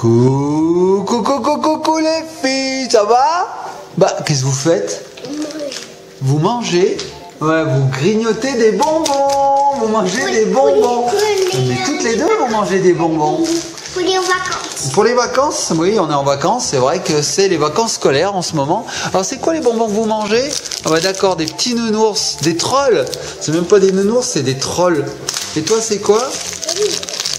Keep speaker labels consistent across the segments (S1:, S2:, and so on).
S1: Coucou les filles, ça va? Bah, qu'est-ce que vous faites? Vous mangez? Ouais, vous grignotez des bonbons. Vous mangez des bonbons. Mais toutes les deux, vous mangez des bonbons.
S2: Pour les vacances.
S1: Pour les vacances, oui, on est en vacances. C'est vrai que c'est les vacances scolaires en ce moment. Alors, c'est quoi les bonbons que vous mangez? Ah bah d'accord, des petits nounours, des trolls. C'est même pas des nounours, c'est des trolls. Et toi, c'est quoi?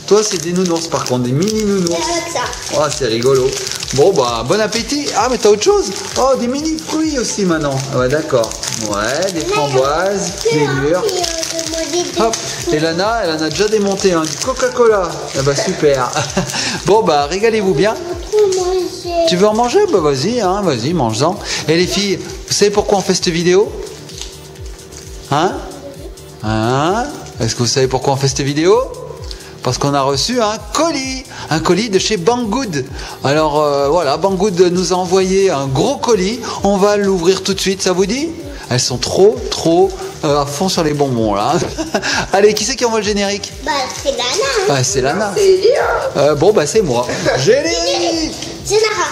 S1: Toi, c'est des nounours, par contre, des mini nounours.
S2: Avec ça.
S1: Oh, c'est rigolo. Bon, bah, bon appétit. Ah, mais t'as autre chose? Oh, des mini fruits aussi maintenant. Ah, ouais, d'accord. Ouais, des framboises, des mûres. Hop. Et Lana, elle en a déjà démonté du Coca-Cola. Ah, bah, super. Bon, bah, régalez-vous bien. Tu veux en manger? Bah, vas-y, vas-y, mange-en. Et les filles, vous savez pourquoi on fait cette vidéo? Hein? Est-ce que vous savez pourquoi on fait cette vidéo? Parce qu'on a reçu un colis de chez Banggood. Alors voilà, Banggood nous a envoyé un gros colis. On va l'ouvrir tout de suite, ça vous dit? Elles sont trop à fond sur les bonbons là. Allez, qui c'est qui envoie le générique?
S2: Bah, c'est Lana.
S1: Ah, c'est Lana. Bon, bah c'est moi. Générique.
S2: C'est Nara.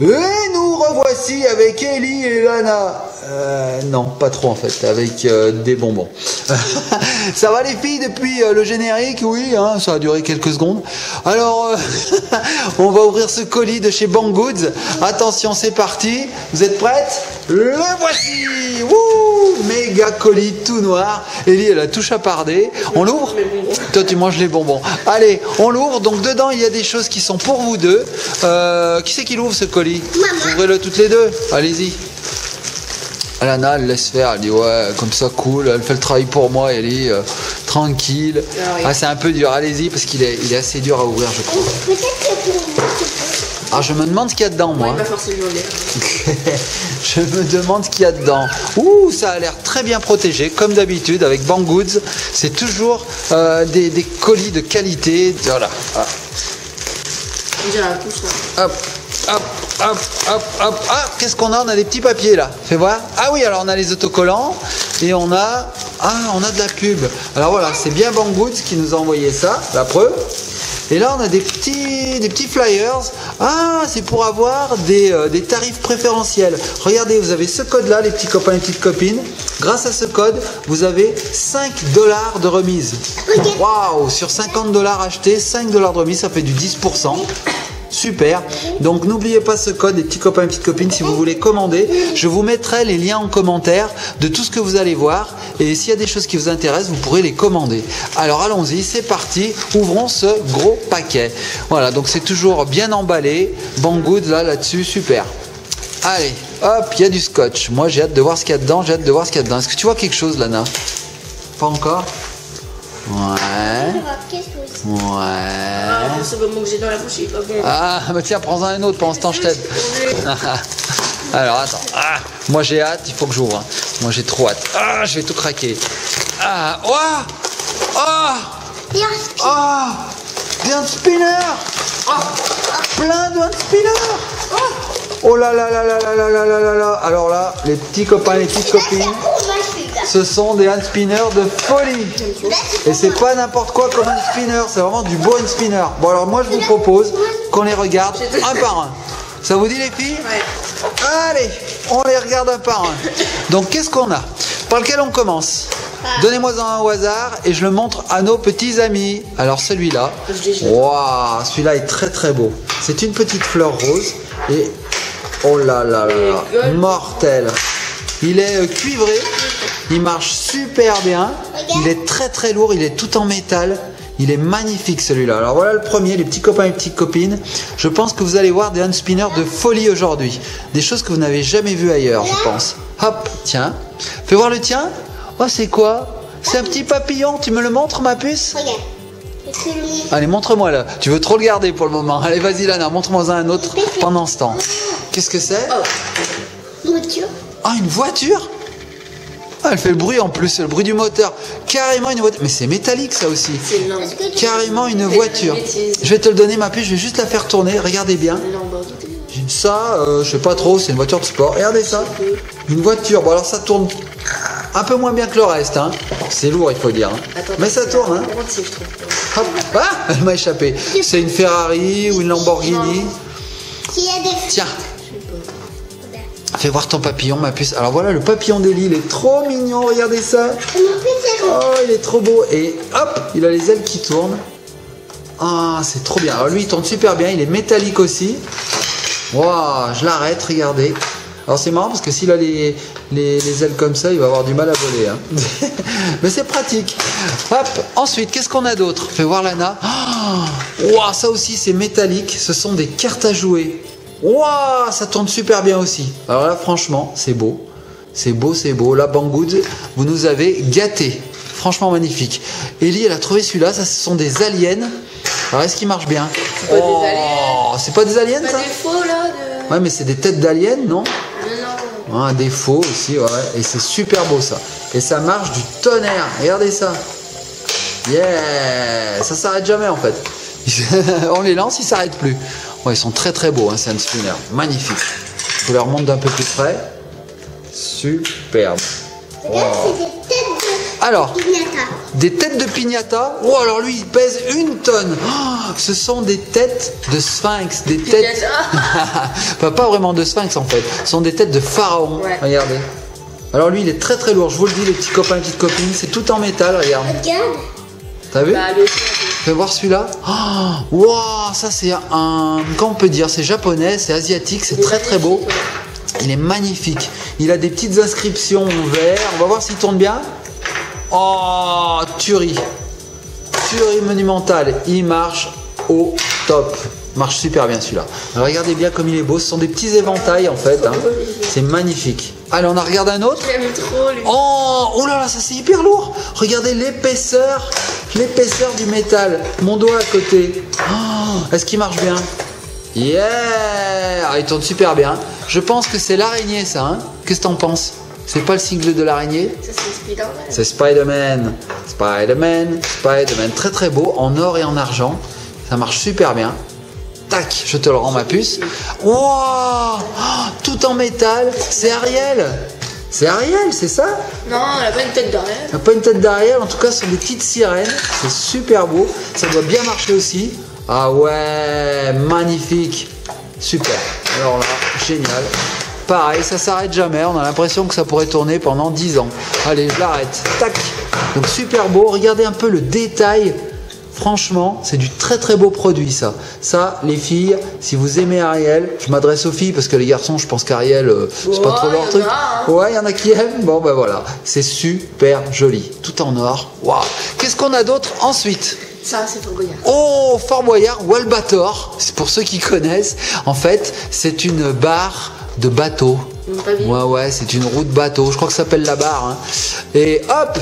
S1: Et nous revoici avec Ellie et Lana. Non, pas trop en fait, avec des bonbons. Ça va les filles depuis le générique? Oui, ça a duré quelques secondes. Alors, on va ouvrir ce colis de chez Banggood. Attention, c'est parti. Vous êtes prêtes? Le voici. Wouh, méga colis tout noir. Ellie, elle a tout chapardé. On l'ouvre? Toi, tu manges les bonbons. Allez, on l'ouvre. Donc dedans, il y a des choses qui sont pour vous deux. Qui c'est qui l'ouvre ce colis?
S2: Maman.
S1: Ouvrez-le toutes les deux. Allez-y. Lana, elle laisse faire, elle dit ouais, comme ça, cool, elle fait le travail pour moi, elle est tranquille. Ah, c'est un peu dur, allez-y, parce qu'il est assez dur à ouvrir, je crois.
S2: Peut-être que pour...
S1: Alors, je me demande ce qu'il y a dedans, moi.
S3: Pas forcément l'air.
S1: Je me demande ce qu'il y a dedans. Ouh, ça a l'air très bien protégé, comme d'habitude, avec Banggood. C'est toujours des colis de qualité. Voilà.
S3: On dirait un couche là.
S1: Hop, hop, hop, hop, hop. Ah, qu'est-ce qu'on a? On a des petits papiers là. Fais voir. Ah oui, alors on a les autocollants et on a de la pub. Alors voilà, c'est bien Banggood qui nous a envoyé ça, la preuve. Et là, on a des petits flyers. Ah, c'est pour avoir des tarifs préférentiels. Regardez, vous avez ce code-là, les petits copains et petites copines. Grâce à ce code, vous avez 5 $ de remise. Waouh, sur 50 $ achetés, 5 $ de remise, ça fait du 10%. Super. Donc n'oubliez pas ce code, les petits copains et petites copines, si vous voulez commander. Je vous mettrai les liens en commentaire de tout ce que vous allez voir. Et s'il y a des choses qui vous intéressent, vous pourrez les commander. Alors allons-y, c'est parti. Ouvrons ce gros paquet. Voilà, donc c'est toujours bien emballé. Banggood là-dessus, super. Allez, hop, il y a du scotch. Moi j'ai hâte de voir ce qu'il y a dedans. Est-ce que tu vois quelque chose, Lana? Pas encore? Ouais.
S3: Ah, c'est le moment que j'ai dans la bouche, il est pas bon.
S1: Ah, bah tiens, prends-en un autre pendant ce temps, je t'aide. Alors, attends. Ah, moi, j'ai hâte, il faut que j'ouvre. Moi, j'ai trop hâte. Ah, je vais tout craquer. Ah, oh, oh, oh, des hand spinners. Plein de hand spinners. Oh là là là là là là là là là là. Alors là, les petits copains et les petites copines, ce sont des hand spinners de folie. Et c'est pas n'importe quoi comme hand spinner, c'est vraiment du beau hand spinner. Bon alors moi je vous propose qu'on les regarde un par un. Ça vous dit les filles?
S3: Ouais.
S1: Allez, on les regarde un par un. Donc qu'est-ce qu'on a? Par lequel on commence? Donnez-moi un au hasard et je le montre à nos petits amis. Alors celui-là, waouh, celui-là est très très beau. C'est une petite fleur rose et oh là là là là, mortel. Il est cuivré, il marche super bien, il est très très lourd, il est tout en métal, il est magnifique celui-là. Alors voilà le premier, les petits copains et petites copines. Je pense que vous allez voir des hand spinners de folie aujourd'hui. Des choses que vous n'avez jamais vues ailleurs, je pense. Hop, tiens, fais voir le tien. Oh, c'est quoi? C'est un petit papillon, tu me le montres ma puce?
S2: Regarde.
S1: Allez, montre-moi là. Tu veux trop le garder pour le moment. Allez, vas-y Lana, montre-moi un autre pendant ce temps. Qu'est-ce que c'est?
S2: Voiture.
S1: Ah, une voiture? Ah, elle fait le bruit en plus, le bruit du moteur. Carrément une voiture. Mais c'est métallique ça aussi.
S3: C'est énorme.
S1: Carrément une voiture. Je vais te le donner ma puce, je vais juste la faire tourner. Regardez bien. Ça, je sais pas trop, c'est une voiture de sport. Regardez ça. Une voiture. Bon alors ça tourne un peu moins bien que le reste, hein. C'est lourd, il faut dire. Hein.
S3: Attends,
S1: Mais ça tourne, hein.
S3: Je trouve.
S1: Hop. Ah, elle m'a échappé. C'est une Ferrari ou une Lamborghini.
S2: Qui a des
S1: Tiens, fais voir ton papillon, ma puce. Alors voilà, le papillon d'Eli, il est trop mignon, regardez ça. Oh, il est trop beau. Et hop, il a les ailes qui tournent. Ah, c'est trop bien. Alors lui, il tourne super bien, il est métallique aussi. Waouh, je l'arrête, regardez. Alors c'est marrant parce que s'il a les ailes comme ça, il va avoir du mal à voler. Hein. Mais c'est pratique. Hop, ensuite, qu'est-ce qu'on a d'autre? Fais voir Lana. Oh, wow, ça aussi, c'est métallique. Ce sont des cartes à jouer. Waouh, ça tourne super bien aussi. Alors là, franchement, c'est beau. C'est beau, c'est beau. Là, Banggood, vous nous avez gâtés. Franchement magnifique. Ellie, elle a trouvé celui-là. Ça, ce sont des aliens. Alors, est-ce qu'il marche bien?
S3: C'est pas des aliens.
S1: C'est pas des aliens,
S3: Pas
S1: ça?
S3: des faux là de...
S1: Ouais, mais c'est des têtes d'aliens, non?
S3: Non.
S1: Un défaut aussi, ouais. Et c'est super beau, ça. Et ça marche du tonnerre. Regardez ça. Yeah. Ça s'arrête jamais, en fait. On les lance, ils s'arrêtent plus. Ouais, ils sont très très beaux, hein, c'est un spinner. Magnifique. Je vous les remonte d'un peu plus près. Superbe.
S2: Regarde, c'est des têtes de
S1: Alors,
S2: piñata.
S1: des têtes de piñata. Oh, alors lui, il pèse 1 tonne. Oh, ce sont des têtes de sphinx. Des têtes. Enfin, pas vraiment de sphinx en fait. Ce sont des têtes de pharaon.
S3: Ouais.
S1: Regardez. Alors lui, il est très très lourd. Je vous le dis, les petits copains, les petites copines. C'est tout en métal, regarde.
S2: Regarde.
S1: T'as vu?
S3: Bah, lui aussi,
S1: Fais voir celui-là. Oh, wow, ça c'est un. Comment on peut dire? C'est japonais, c'est asiatique, c'est très très beau. Il est magnifique. Il a des petites inscriptions en vert. On va voir s'il tourne bien. Oh, tuerie. Tuerie monumentale. Il marche au top. Il marche super bien celui-là. Alors regardez bien comme il est beau. Ce sont des petits éventails en fait. Hein. C'est magnifique. Allez, on en regarde un autre.
S3: J'aime trop lui.
S1: Oh là là, ça c'est hyper lourd. Regardez l'épaisseur du métal. Mon doigt à côté. Oh, est-ce qu'il marche bien? Yeah. Ah, il tourne super bien. Je pense que c'est l'araignée ça. Hein. Qu'est-ce que t'en penses? C'est pas le sigle de l'araignée?
S3: Ça c'est Spider-Man.
S1: C'est Spider-Man. Spider-Man. Spider-Man. Très très beau, en or et en argent. Ça marche super bien. Tac, je te le rends ma puce. Wow, oh, tout en métal. C'est Ariel. C'est Ariel, c'est ça?
S3: Non, elle a pas une tête d'Ariel.
S1: Elle n'a pas une tête d'Ariel, en tout cas, ce sont des petites sirènes. C'est super beau. Ça doit bien marcher aussi. Ah ouais, magnifique. Super. Alors là, génial. Pareil, ça s'arrête jamais. On a l'impression que ça pourrait tourner pendant 10 ans. Allez, je l'arrête. Tac. Donc super beau. Regardez un peu le détail. Franchement, c'est du très très beau produit ça. Ça, les filles, si vous aimez Ariel, je m'adresse aux filles parce que les garçons, je pense qu'Ariel, c'est pas trop leur truc. Ouais, il y en a qui aiment. Bon, ben voilà. C'est super joli. Tout en or. Waouh. Qu'est-ce qu'on a d'autre ensuite?
S3: Ça, c'est Fort Boyard.
S1: Oh, Fort Boyard ou Albator. C'est pour ceux qui connaissent. En fait, c'est une barre de bateau. Ouais, c'est une roue de bateau. Je crois que ça s'appelle la barre. Hein. Et hop.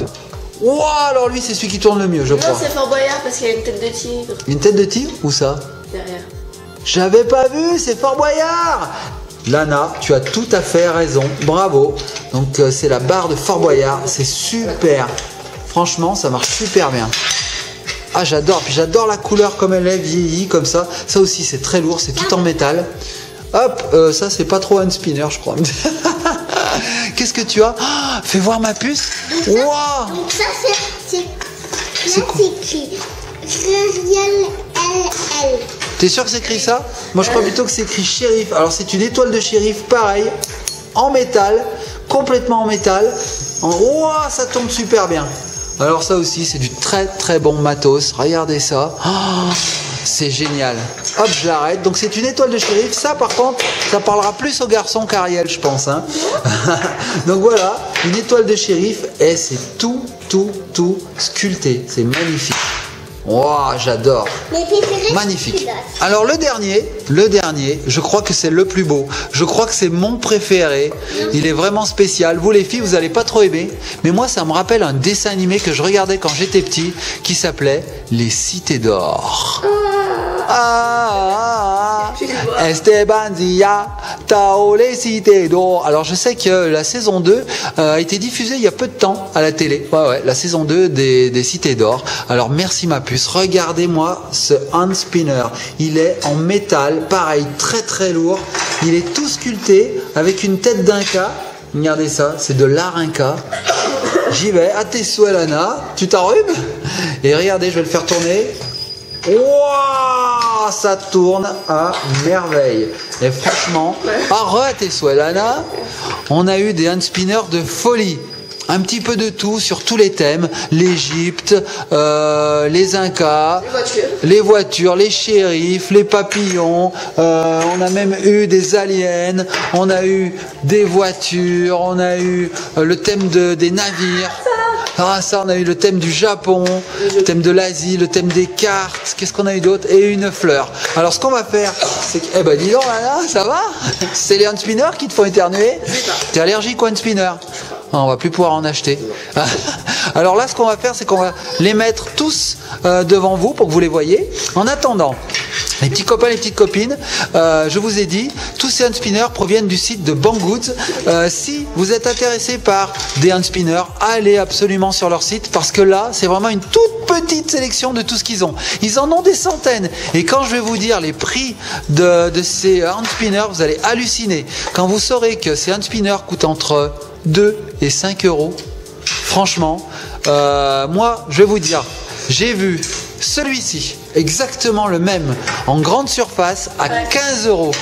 S1: Wow, alors lui, c'est celui qui tourne le mieux, je crois.
S3: Non, c'est Fort Boyard parce qu'il a une tête de tigre.
S1: Une tête de tigre? Où ça?
S3: Derrière.
S1: J'avais pas vu, c'est Fort Boyard. Lana, tu as tout à fait raison. Bravo. Donc, c'est la barre de Fort Boyard. C'est super. Franchement, ça marche super bien. Ah, j'adore. Puis j'adore la couleur comme elle est vieillie, comme ça. Ça aussi, c'est très lourd. C'est tout en métal. Hop, ça, c'est pas trop un spinner, je crois. Qu'est-ce que tu as? Oh, fais voir ma puce. Wow.
S2: Donc ça, c'est écrit Ariel LL.
S1: T'es sûr que c'est écrit ça? Moi, je crois plutôt que c'est écrit shérif. Alors, c'est une étoile de shérif, pareil, en métal, complètement en métal. Wow, ça tombe super bien. Alors, ça aussi, c'est du très très bon matos. Regardez ça. Oh, c'est génial. Hop, je l'arrête. Donc, c'est une étoile de shérif. Ça, par contre, ça parlera plus aux garçons qu'Ariel, je pense. Hein. Donc, voilà, une étoile de shérif. Et c'est tout sculpté. C'est magnifique. Wow, j'adore. Magnifique. Alors le dernier, je crois que c'est le plus beau. Je crois que c'est mon préféré. Il est vraiment spécial. Vous les filles, vous n'allez pas trop aimer. Mais moi, ça me rappelle un dessin animé que je regardais quand j'étais petit qui s'appelait Les Cités d'Or. Esteban Zia, Tao les cités d'or. Alors je sais que la saison 2 a été diffusée il y a peu de temps à la télé. Ouais, la saison 2 des cités d'or. Alors merci ma puce. Regardez-moi ce hand spinner. Il est en métal, pareil, très très lourd. Il est tout sculpté avec une tête d'inca. Regardez ça, c'est de l'art inca. J'y vais, à tes souhaits Lana. Tu t'arrumes? Et regardez, je vais le faire tourner. Waouh, ça tourne à merveille. Et franchement, à tes souhaits Lana, on a eu des hand spinners de folie. Un petit peu de tout sur tous les thèmes, l'Égypte, les Incas, les voitures, les shérifs, les papillons, on a même eu des aliens, on a eu des voitures, on a eu le thème des navires. Ah ça, on a eu le thème du Japon, le thème de l'Asie, le thème des cartes, qu'est-ce qu'on a eu d'autre? Et une fleur. Alors ce qu'on va faire, c'est que, eh ben dis donc Lana, ça va? C'est les hand spinners qui te font éternuer? T'es allergique aux hand spinners? On va plus pouvoir en acheter. Alors là, ce qu'on va faire, c'est qu'on va les mettre tous devant vous pour que vous les voyez. En attendant, les petits copains, les petites copines, je vous ai dit, tous ces hand spinners proviennent du site de Banggood. Si vous êtes intéressé par des hand spinners, allez absolument sur leur site parce que là, c'est vraiment une toute petite sélection de tout ce qu'ils ont. Ils en ont des centaines. Et quand je vais vous dire les prix de ces hand spinners, vous allez halluciner. Quand vous saurez que ces hand spinners coûtent entre 2 et 5 euros, franchement, moi, je vais vous dire, j'ai vu celui-ci, exactement le même, en grande surface, à 15 euros.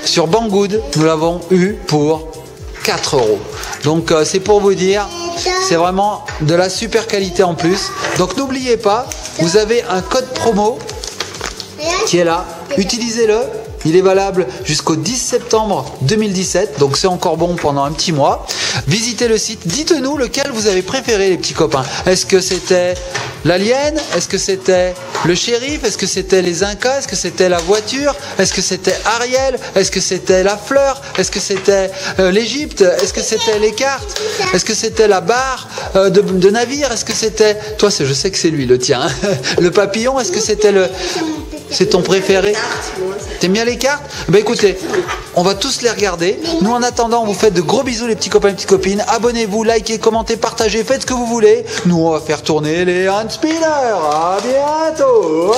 S1: Sur Banggood, nous l'avons eu pour 4 euros. Donc, c'est pour vous dire, c'est vraiment de la super qualité en plus. Donc, n'oubliez pas, vous avez un code promo qui est là. Utilisez-le. Il est valable jusqu'au 10 septembre 2017, donc c'est encore bon pendant un petit mois. Visitez le site, dites-nous lequel vous avez préféré les petits copains. Est-ce que c'était l'alien? Est-ce que c'était le shérif? Est-ce que c'était les Incas? Est-ce que c'était la voiture? Est-ce que c'était Ariel? Est-ce que c'était la fleur? Est-ce que c'était l'Égypte? Est-ce que c'était les cartes? Est-ce que c'était la barre de navire? Est-ce que c'était... Toi, je sais que c'est lui le tien. Le papillon, est-ce que c'était le... C'est ton préféré? T'aimes bien les cartes? Ben écoutez, on va tous les regarder. Nous en attendant, on vous fait de gros bisous les petits copains et les petites copines. Abonnez-vous, likez, commentez, partagez, faites ce que vous voulez. Nous on va faire tourner les hand spinners. À bientôt.